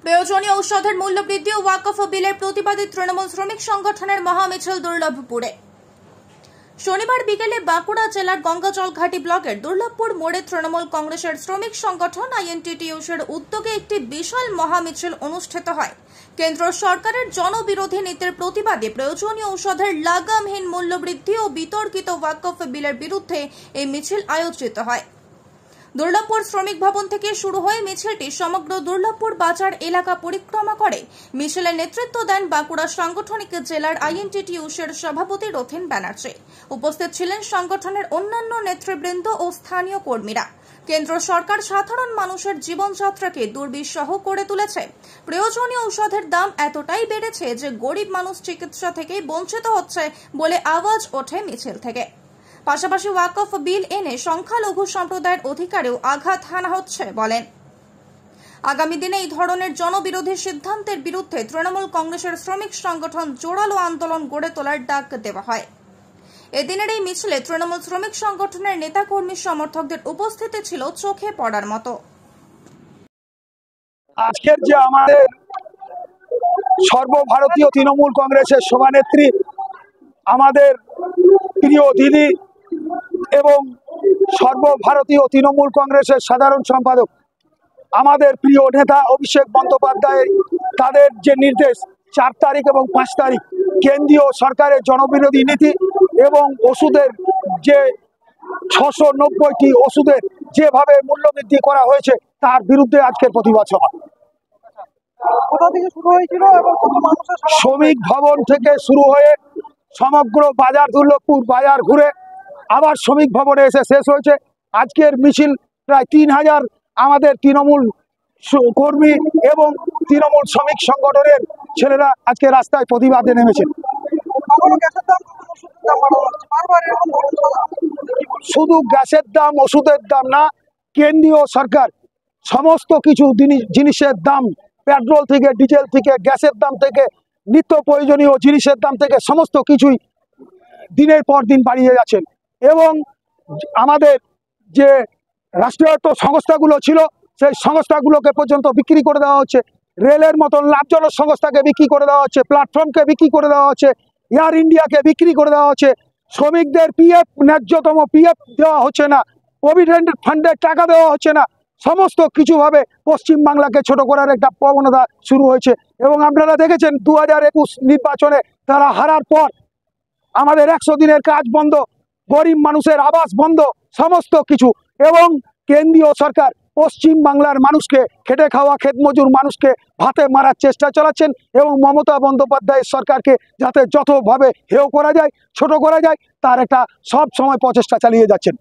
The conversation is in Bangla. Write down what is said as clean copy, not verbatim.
প্রয়োজনীয় ঔষধের মূল্য বৃদ্ধি ও ওয়াকফ বিলের প্রতিবাদে তৃণমূল শ্রমিক সংগঠনের মহামিছিল দুর্লভপুরে। শনিবার বিকেলে বাঁকুড়া জেলার গঙ্গাজলঘাটি ব্লকের দুর্লভপুর মোড়ে তৃণমূল কংগ্রেসের শ্রমিক সংগঠন আইএনটিটিইউসির উদ্যোগে একটি বিশাল মহামিছিল অনুষ্ঠিত হয়। কেন্দ্র সরকারের জনবিরোধী নীতির প্রতিবাদে প্রয়োজনীয় ঔষধের লাগামহীন মূল্য বৃদ্ধি ও বিতর্কিত ওয়াকফ বিলের বিরুদ্ধে এই মিছিল আয়োজিত হয়। দুর্লভপুর শ্রমিক ভবন থেকে শুরু হয়ে মিছিলটি সমগ্র দুর্লভপুর বাজার এলাকা পরিক্রমা করে। মিছিলের নেতৃত্ব দেন বাঁকুড়া সাংগঠনিক জেলার আইএনটিটিইউসির সভাপতি রথীন ব্যানার্জি। উপস্থিত ছিলেন সংগঠনের অন্যান্য নেতৃবৃন্দ ও স্থানীয় কর্মীরা। কেন্দ্র সরকার সাধারণ মানুষের জীবনযাত্রাকে দুর্বিষহ করে তুলেছে। প্রয়োজনীয় ঔষধের দাম এতটাই বেড়েছে যে গরিব মানুষ চিকিৎসা থেকে বঞ্চিত হচ্ছে বলে আওয়াজ ওঠে মিছিল থেকে। পাশাপাশি ওয়াকফ বিল এনে সংখ্যালঘু সম্প্রদায়ের অধিকারেও আঘাত হানা হচ্ছে বলেন। আগামী দিনে এই ধরনের জনবিরোধী সিদ্ধান্তের বিরুদ্ধে তৃণমূল কংগ্রেসের শ্রমিক সংগঠন জোরালো আন্দোলন গড়ে তোলার ডাক দেওয়া হয়। এদিনের এই মিছিলে তৃণমূল শ্রমিক সংগঠনের নেতাকর্মী সমর্থকদের উপস্থিতি ছিল চোখে পড়ার মতো। আজকের যে আমাদের সর্বভারতীয় তৃণমূল কংগ্রেসের সভানেত্রী, আমাদের প্রিয় দিদি এবং সর্বভারতীয় তৃণমূল কংগ্রেসের সাধারণ সম্পাদক আমাদের প্রিয় নেতা অভিষেক বন্দ্যোপাধ্যায়, তাদের যে নির্দেশ 4 তারিখ এবং 5 তারিখ কেন্দ্রীয় সরকারের জনবিরোধী নীতি এবং ওষুধের যে 690টি ওষুধের যেভাবে মূল্যবৃদ্ধি করা হয়েছে তার বিরুদ্ধে আজকের প্রতিবাদ সভা। কোথা থেকে শুরু হয়েছিল এবং কত মানুষের শ্রমিক ভবন থেকে শুরু হয়ে সমগ্র বাজার দুর্লভপুর বাজার ঘুরে আবার শ্রমিক ভবনে এসে শেষ হয়েছে। আজকের মিছিল প্রায় 3000 আমাদের তৃণমূল কর্মী এবং তৃণমূল শ্রমিক সংগঠনের ছেলেরা আজকে রাস্তায় প্রতিবাদে নেমেছেন। শুধু গ্যাসের দাম ওষুধের দাম না, কেন্দ্রীয় সরকার সমস্ত কিছু জিনিসের দাম, পেট্রোল থেকে ডিজেল থেকে গ্যাসের দাম থেকে নিত্য প্রয়োজনীয় জিনিসের দাম থেকে সমস্ত কিছুই দিনের পর দিন বাড়িয়ে যাচ্ছেন। এবং আমাদের যে রাষ্ট্রায়ত্ত সংস্থাগুলো ছিল সেই সংস্থাগুলোকে পর্যন্ত বিক্রি করে দেওয়া হচ্ছে। রেলের মতন লাভজনক সংস্থাকে বিক্রি করে দেওয়া হচ্ছে, প্ল্যাটফর্মকে বিক্রি করে দেওয়া হচ্ছে, এয়ার ইন্ডিয়াকে বিক্রি করে দেওয়া হচ্ছে। শ্রমিকদের পিএফ ন্যায্যতম পিএফ দেওয়া হচ্ছে না, প্রভিডেন্ট ফান্ডের টাকা দেওয়া হচ্ছে না। সমস্ত কিছুভাবে পশ্চিমবাংলাকে ছোট করার একটা প্রবণতা শুরু হয়েছে। এবং আপনারা দেখেছেন 2021 নির্বাচনে তারা হারার পর আমাদের 100 দিনের কাজ বন্ধ, গরিব মানুষের আবাস বন্ধ, সমস্ত কিছু। এবং কেন্দ্রীয় সরকার পশ্চিম বাংলার মানুষকে, খেটে খাওয়া ক্ষেতমজুর মানুষকে ভাতে মারার চেষ্টা চালাচ্ছেন এবং মমতা বন্দ্যোপাধ্যায়ের সরকারকে যাতে যতভাবে হেয় করা যায়, ছোট করা যায়, তার একটা সব সময় প্রচেষ্টা চালিয়ে যাচ্ছেন।